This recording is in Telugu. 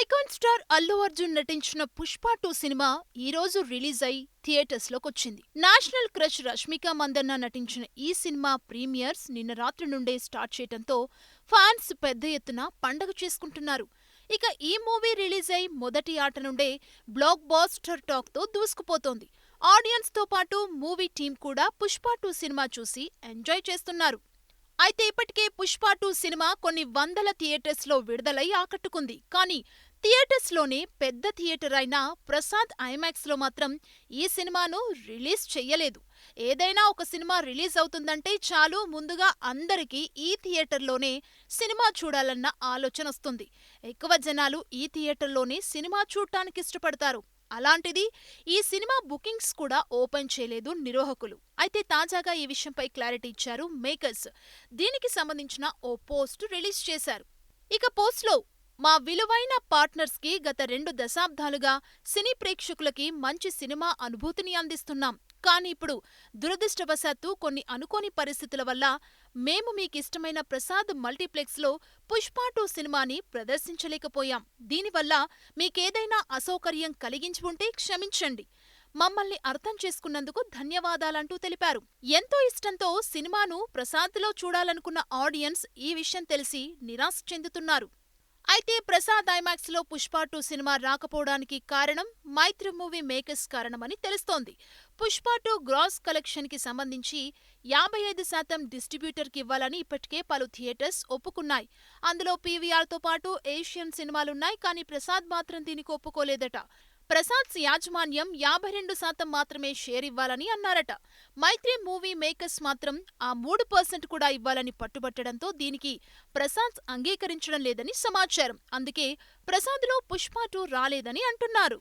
ఐకాన్ స్టార్ అల్లు అర్జున్ నటించిన 'పుష్ప 2' సినిమా ఈ రోజు రిలీజ్ అయి థియేటర్స్లోకొచ్చింది. నేషనల్ క్రష్ రష్మిక మందన్న నటించిన ఈ సినిమా ప్రీమియర్స్ నిన్న రాత్రి నుండే స్టార్ట్ చేయటంతో ఫ్యాన్స్ పెద్ద ఎత్తున పండగ చేసుకుంటున్నారు. ఇక ఈ మూవీ రిలీజ్ అయి మొదటి ఆట నుండే బ్లాక్ బాస్టర్ టాక్తో దూసుకుపోతోంది. ఆడియన్స్తో పాటు మూవీ టీం కూడా 'పుష్ప 2' సినిమా చూసి ఎంజాయ్ చేస్తున్నారు. అయితే ఇప్పటికే 'పుష్ప 2' సినిమా కొన్ని వందల థియేటర్స్లో విడుదలై ఆకట్టుకుంది. కానీ థియేటర్స్లోనే పెద్ద థియేటర్ అయిన ప్రసాద్ ఐమాక్స్లో మాత్రం ఈ సినిమాను రిలీజ్ చెయ్యలేదు. ఏదైనా ఒక సినిమా రిలీజ్ అవుతుందంటే చాలు ముందుగా అందరికీ ఈ థియేటర్లోనే సినిమా చూడాలన్న ఆలోచనొస్తుంది. ఎక్కువ జనాలు ఈ థియేటర్లోనే సినిమా చూడ్డానికి ఇష్టపడతారు. అలాంటిది ఈ సినిమా బుకింగ్స్ కూడా ఓపెన్ చేయలేదు నిర్వాహకులు. అయితే తాజాగా ఈ విషయంపై క్లారిటీ ఇచ్చారు మేకర్స్. దీనికి సంబంధించిన ఓ పోస్ట్ రిలీజ్ చేశారు. ఇక పోస్ట్లో మా విలువైన పార్ట్నర్స్కి గత 2 దశాబ్దాలుగా సినీ ప్రేక్షకులకి మంచి సినిమా అనుభూతిని అందిస్తున్నాం. కానీ ఇప్పుడు దురదృష్టవశాత్తు కొన్ని అనుకోని పరిస్థితుల వల్ల మేము మీకిష్టమైన ప్రసాద్ మల్టీప్లెక్స్లో 'పుష్ప 2' సినిమాని ప్రదర్శించలేకపోయాం. దీనివల్ల మీకేదైనా అసౌకర్యం కలిగించి ఉంటే క్షమించండి. మమ్మల్ని అర్థం చేసుకున్నందుకు ధన్యవాదాలంటూ తెలిపారు. ఎంతో ఇష్టంతో సినిమాను ప్రసాద్లో చూడాలనుకున్న ఆడియన్స్ ఈ విషయం తెలిసి నిరాశ చెందుతున్నారు. అయితే ప్రసాద్ ఐమాక్స్లో 'పుష్ప 2' సినిమా రాకపోవడానికి కారణం మైత్రి మూవీ మేకర్స్ కారణమని తెలుస్తోంది. 'పుష్ప 2' గ్రాస్ కలెక్షన్కి సంబంధించి 55% డిస్ట్రిబ్యూటర్కి ఇవ్వాలని ఇప్పటికే పలు థియేటర్స్ ఒప్పుకున్నాయి. అందులో పీవీఆర్తో పాటు ఏషియన్ సినిమాలున్నాయి. కానీ ప్రసాద్ మాత్రం దీనికి ఒప్పుకోలేదట. ప్రసాద్స్ యాజమాన్యం 52% మాత్రమే షేర్ ఇవ్వాలని అన్నారట. మైత్రి మూవీ మేకర్స్ మాత్రం ఆ 3% కూడా ఇవ్వాలని పట్టుబట్టడంతో దీనికి ప్రసాద్ అంగీకరించడం లేదని సమాచారం. అందుకే ప్రసాద్లో 'పుష్ప 2' రాలేదని అంటున్నారు.